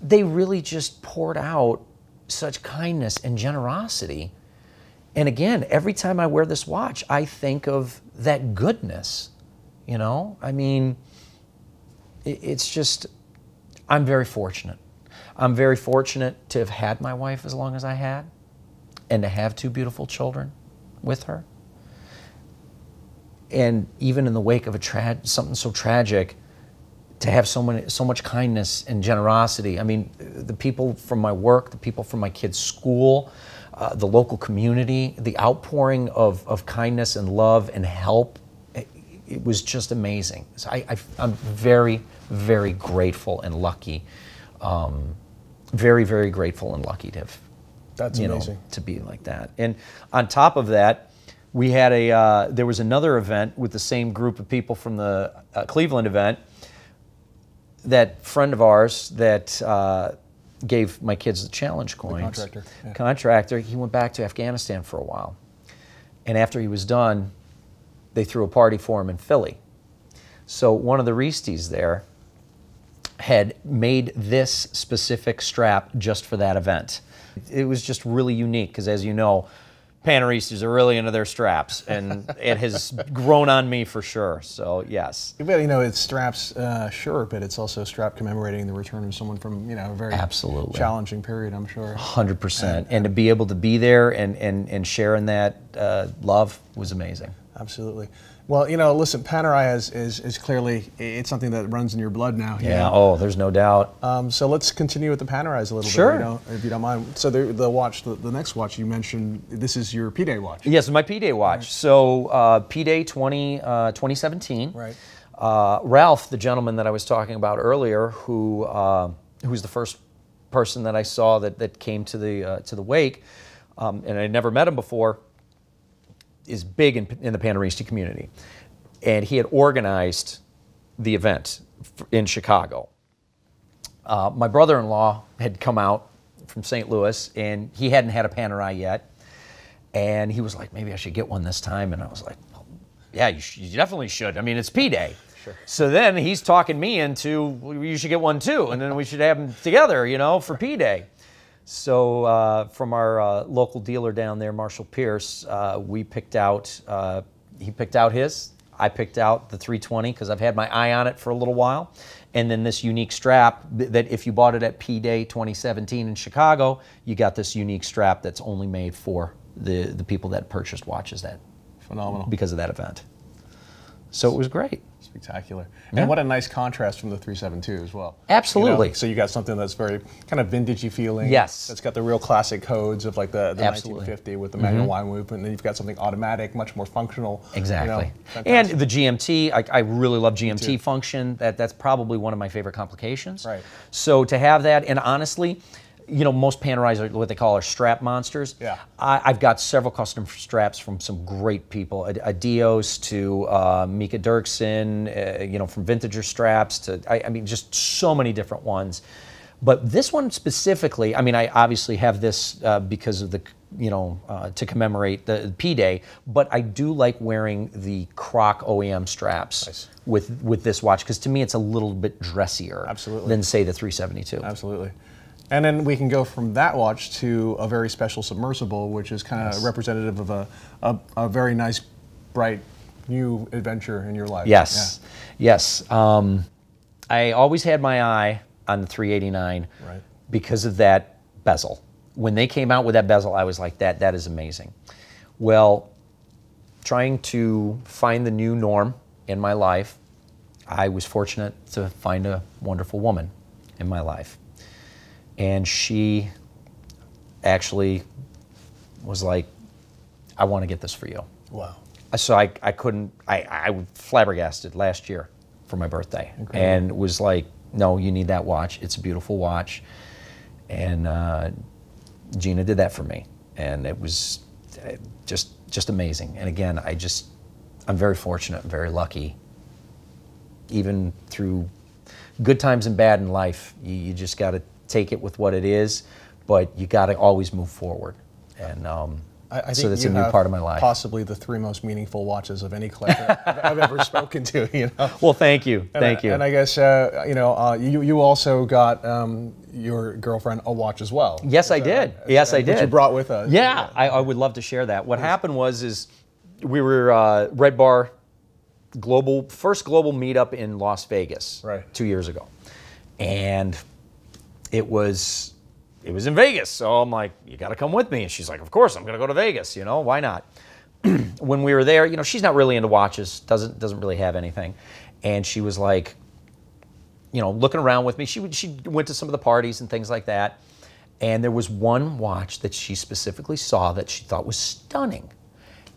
they really just poured out such kindness and generosity. And again, every time I wear this watch, I think of that goodness, you know? I mean, it's just, I'm very fortunate. I'm very fortunate to have had my wife as long as I had and to have 2 beautiful children with her. And even in the wake of something so tragic, to have so much kindness and generosity. I mean, the people from my work, the people from my kids' school, the local community, the outpouring of kindness and love and help, it was just amazing. So I'm very, very grateful and lucky. Very, very grateful and lucky to have, that's amazing, to be like that. And on top of that, we had there was another event with the same group of people from the Cleveland event. That friend of ours that gave my kids the challenge coins, the contractor, he went back to Afghanistan for a while. And after he was done, they threw a party for him in Philly. So one of the Reistes there had made this specific strap just for that event. It was just really unique because, as you know, Paneristis are really into their straps, and it has grown on me for sure. So yes. But, you know, it's straps, sure, but it's also a strap commemorating the return of someone from, you know, a very challenging period, I'm sure. 100%. And to be able to be there and share in that love was amazing. Absolutely. Well, you know, listen, Panerai is clearly, it's something that runs in your blood now. Yeah, know? Oh, there's no doubt. So let's continue with the Panerais a little bit, you know, if you don't mind. So the watch, the next watch you mentioned, this is your P-Day watch. Yes, my P-Day watch. Right. So P-Day 2017. Right. Ralph, the gentleman that I was talking about earlier, who was the first person that I saw that came to the wake, and I never met him before, is big in the Paneristis community. And he had organized the event in Chicago. My brother-in-law had come out from St. Louis, and he hadn't had a Panerai yet. And he was like, maybe I should get one this time. And I was like, well, yeah, you definitely should. I mean, it's P-Day. Sure. So then he's talking me into, well, you should get one too. And then we should have them together, you know, for P-Day. So from our local dealer down there, Marshall Pierce, we picked out, he picked out his, I picked out the 320 because I've had my eye on it for a little while. And then this unique strap that if you bought it at P-Day 2017 in Chicago, you got this unique strap that's only made for the people that purchased watches that. Phenomenal. Because of that event. So it was great. Spectacular. Yeah. And what a nice contrast from the 372 as well. Absolutely. You know, so you got something that's very kind of vintagey feeling. Yes. That's got the real classic codes of like the 1950 with the manual line movement. And then you've got something automatic, much more functional. Exactly. You know, and the GMT, I really love GMT function. That's probably one of my favorite complications. Right. So to have that, and honestly, you know, most Panerais are what they call our strap monsters. Yeah. I've got several custom straps from some great people, Adios to Mika Dirksen, you know, from Vintager straps to, I mean, just so many different ones. But this one specifically, I mean, I obviously have this because of the, you know, to commemorate the P-Day, but I do like wearing the Croc OEM straps with this watch, because to me it's a little bit dressier than, say, the 372. Absolutely. And then we can go from that watch to a very special submersible, which is kind of representative of a very nice, bright, new adventure in your life. Yes, yes. I always had my eye on the 389 because of that bezel. When they came out with that bezel, I was like, that is amazing. Well, trying to find the new norm in my life, I was fortunate to find a wonderful woman in my life. And she actually was like, I want to get this for you. Wow. So I couldn't, I flabbergasted last year for my birthday. Incredible. And was like, no, you need that watch. It's a beautiful watch. And Gina did that for me. And it was just amazing. And again, I'm very fortunate and very lucky. Even through good times and bad in life, you just got to take it with what it is, but you got to always move forward. And I so think that's you a new have part of my life. Possibly the 3 most meaningful watches of any collector I've ever spoken to. You know. Well, thank you, thank you. And I guess you also got your girlfriend a watch as well. Yes, I did. Yes, I did. Which you brought with us. Yeah, I would love to share that. What happened was we were Red Bar first global meetup in Las Vegas 2 years ago, and it was in Vegas. So I'm like, you got to come with me. And she's like, of course, I'm going to go to Vegas. You know, why not? When we were there, you know, she's not really into watches, doesn't really have anything, and she was like, you know, looking around with me. She went to some of the parties and things like that, and there was one watch that she specifically saw that she thought was stunning.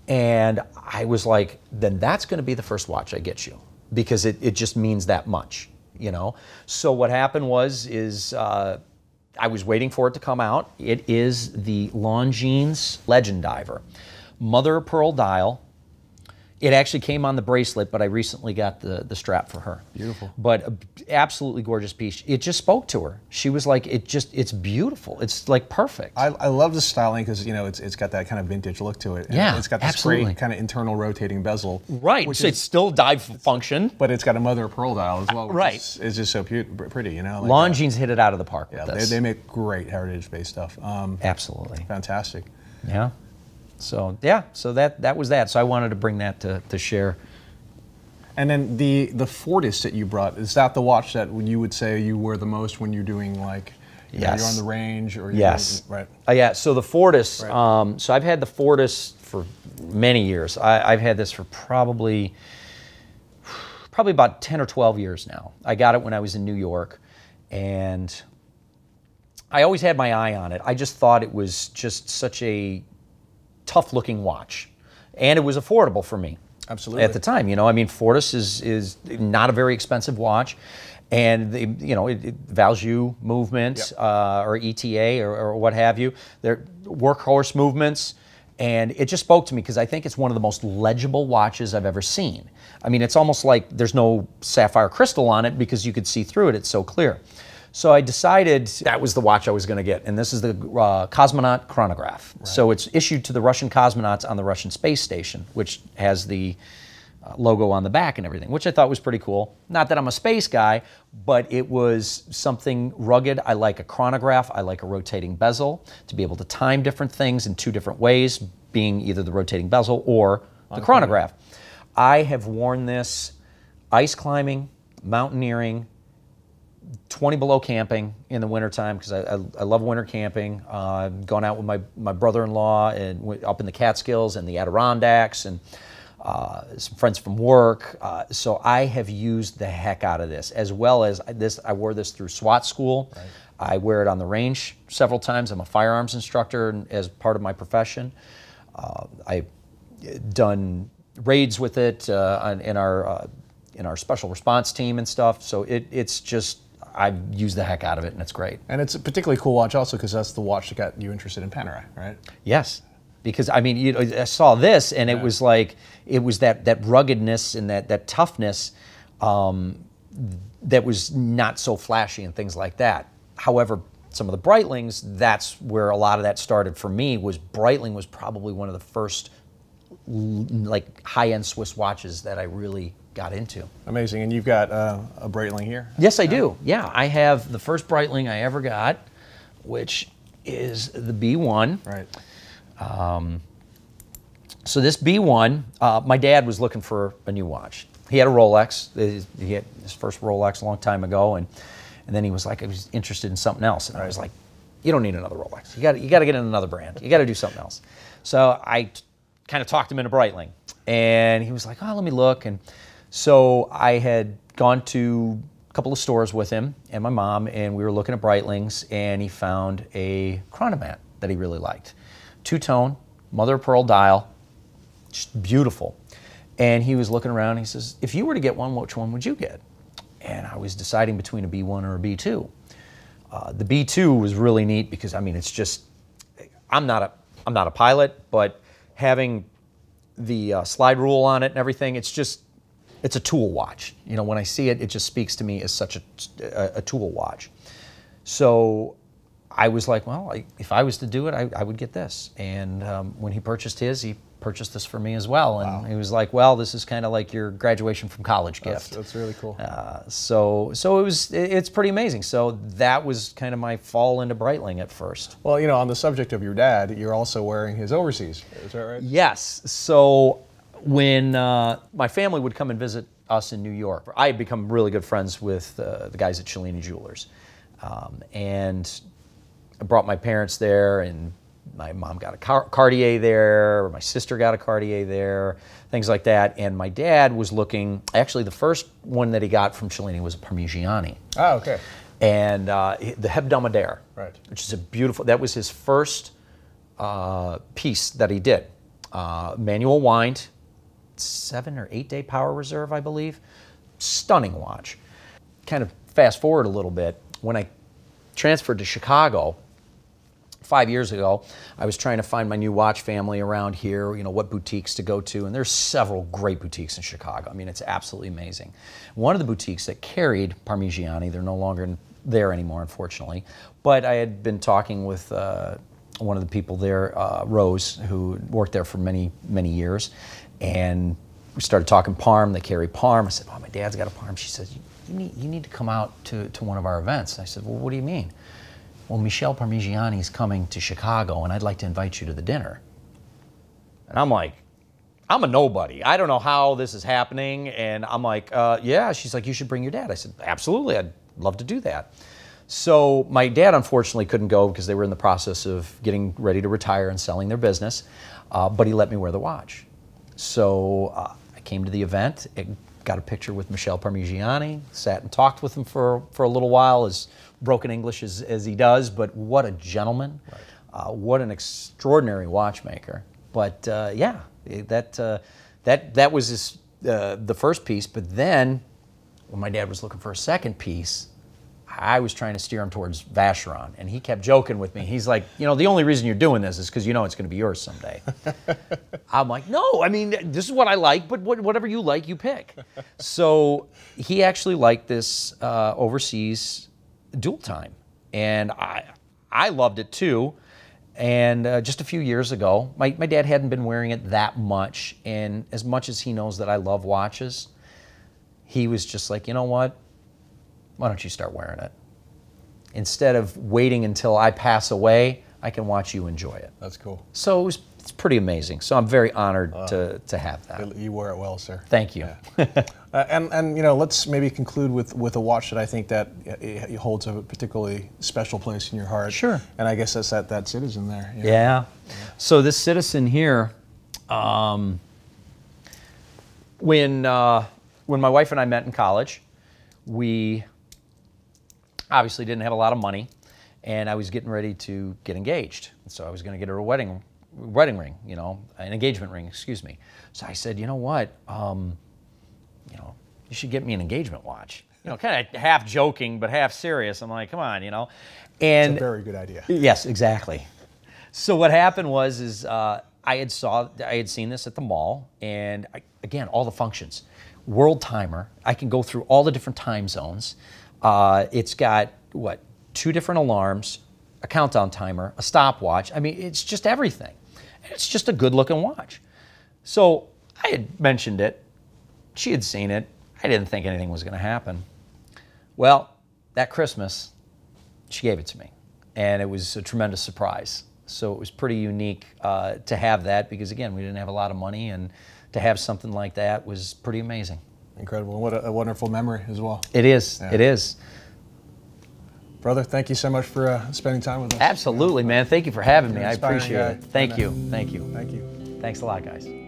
And I was like, then that's going to be the first watch I get you, because it just means that much, you know. So what happened was I was waiting for it to come out. It is the Longines Legend Diver, mother of pearl dial. It actually came on the bracelet, but I recently got the strap for her. Beautiful. But absolutely gorgeous piece. It just spoke to her. She was like, it's beautiful. It's like perfect. I love the styling because, you know, it's got that kind of vintage look to it. And yeah, it's got this absolutely. great kind of internal rotating bezel. Right, so it's still dive function. But it's got a mother of pearl dial as well, which right. is just so pretty, you know. Like Longines hit it out of the park with this. They make great heritage-based stuff. Absolutely. Fantastic. Yeah. So yeah, so that was that. So I wanted to bring that to share. And then the Fortis that you brought, is that the watch that you would say you wear the most when you're doing like, you know, you're on the range or yes, right? Yeah. So the Fortis. Right. So I've had the Fortis for many years. I've had this for probably about 10 or 12 years now. I got it when I was in New York, and I always had my eye on it. I just thought it was just such a tough-looking watch, and it was affordable for me. Absolutely. At the time, you know, I mean, Fortis is not a very expensive watch, and you know, it Valjoux movement or ETA or what have you. They're workhorse movements, and it just spoke to me because I think it's one of the most legible watches I've ever seen. I mean, it's almost like there's no sapphire crystal on it because you could see through it. It's so clear. So I decided that was the watch I was going to get, and this is the Cosmonaut Chronograph. Right. So it's issued to the Russian cosmonauts on the Russian space station, which has the logo on the back and everything, which I thought was pretty cool. Not that I'm a space guy, but it was something rugged. I like a chronograph. I like a rotating bezel to be able to time different things in 2 different ways, being either the rotating bezel or the chronograph. I have worn this ice climbing, mountaineering, 20 below camping in the wintertime because I love winter camping. Gone out with my brother-in-law and up in the Catskills and the Adirondacks and some friends from work. So I have used the heck out of this, as well as this. I wore this through SWAT school. Right. I wear it on the range several times. I'm a firearms instructor as part of my profession. I've done raids with it in our special response team and stuff. So it's just, I've used the heck out of it, and it's great. And it's a particularly cool watch also because that's the watch that got you interested in Panerai, right? Yes, because I mean, you know, I saw this, and it was like, it was that ruggedness and that toughness that was not so flashy and things like that. However, some of the Breitlings, that's where a lot of that started for me. Breitling was probably one of the first like high-end Swiss watches that I really got into. Amazing. And you've got a Breitling here? Yes, I do. Yeah, I have the first Breitling I ever got, which is the B-1. Right. So this B-1, my dad was looking for a new watch. He had a Rolex. He had his first Rolex a long time ago, and then he was like, I was interested in something else. And I was like, you don't need another Rolex. You got to get in another brand. You got to do something else. So I kind of talked him into Breitling, and he was like, oh, let me look. And so I had gone to a couple of stores with him and my mom, and we were looking at Breitlings, and he found a Chronomat that he really liked. 2-tone, mother of pearl dial, just beautiful. And he was looking around, and he says, if you were to get one, which one would you get? And I was deciding between a B1 or a B2. The B2 was really neat because, I mean, it's just, I'm not a pilot, but having the slide rule on it and everything, it's a tool watch. You know, when I see it, it just speaks to me as such a tool watch. So I was like, well, if I was to do it, I would get this. And when he purchased his, he purchased this for me as well. And he was like, well, this is kind of like your graduation from college gift. That's really cool. So it's pretty amazing. So that was kind of my fall into Breitling at first. Well, you know, on the subject of your dad, you're also wearing his overseas. Is that right? Yes. So when my family would come and visit us in New York, I had become really good friends with the guys at Cellini Jewelers. And I brought my parents there, and my mom got a Cartier there, my sister got a Cartier there, things like that. And my dad was looking, actually the first one that he got from Cellini was a Parmigiani. Oh, okay. And the Hebdomadaire, right, which is a beautiful, that was his first piece that he did. Manual wind, 7 or 8 day power reserve, I believe. Stunning watch. Kind of fast forward a little bit, when I transferred to Chicago 5 years ago, I was trying to find my new watch family around here, you know, what boutiques to go to, and there's several great boutiques in Chicago. I mean, it's absolutely amazing. One of the boutiques that carried Parmigiani, they're no longer there anymore, unfortunately, but I had been talking with one of the people there, Rose, who worked there for many, many years, and we started talking Parm. They carry Parm. I said, oh, my dad's got a Parm. She said, you need to come out to one of our events. I said, well, what do you mean? Well, Michel Parmigiani is coming to Chicago, and I'd like to invite you to the dinner. And I'm like, I'm a nobody. I don't know how this is happening. And I'm like, yeah. She's like, you should bring your dad. I said, absolutely. I'd love to do that. So my dad, unfortunately, couldn't go because they were in the process of getting ready to retire and selling their business, but he let me wear the watch. So I came to the event, got a picture with Michel Parmigiani, sat and talked with him for a little while, as broken English as he does, but what a gentleman, right. What an extraordinary watchmaker. But yeah, that was his, the first piece. But then when my dad was looking for a second piece, I was trying to steer him towards Vacheron, and he kept joking with me. He's like, you know, the only reason you're doing this is because you know it's going to be yours someday. I'm like, no, I mean, this is what I like, but whatever you like, you pick. So he actually liked this overseas dual time, and I loved it too. And just a few years ago, my dad hadn't been wearing it that much, and as much as he knows that I love watches, he was just like, you know what? Why don't you start wearing it? Instead of waiting until I pass away, I can watch you enjoy it. That's cool. So it's pretty amazing. So I'm very honored to have that. You wear it well, sir. Thank you. Yeah. And you know, let's maybe conclude with a watch that I think that it holds a particularly special place in your heart. Sure. And I guess that's that Citizen there. Yeah. Yeah. So this Citizen here, when my wife and I met in college, we obviously didn't have a lot of money, and I was getting ready to get engaged. So I was going to get her a wedding ring, you know, an engagement ring, excuse me. So I said, you know what, you know, you should get me an engagement watch. You know, kind of half joking, but half serious. I'm like, come on, you know. And it's a very good idea. Yes, exactly. So what happened was I had seen this at the mall, and again, all the functions. World timer. I can go through all the different time zones. It's got, what, 2 different alarms, a countdown timer, a stopwatch. I mean, it's just everything. It's just a good-looking watch. So I had mentioned it. She had seen it. I didn't think anything was going to happen. Well, that Christmas, she gave it to me, and it was a tremendous surprise. So it was pretty unique to have that because, again, we didn't have a lot of money, and to have something like that was pretty amazing. Incredible. What a wonderful memory as well. It is. Yeah. It is. Brother, thank you so much for spending time with us. Absolutely, man. Thank you for having me. I appreciate it. Thank you. Thank you. Thank you. Thanks a lot, guys.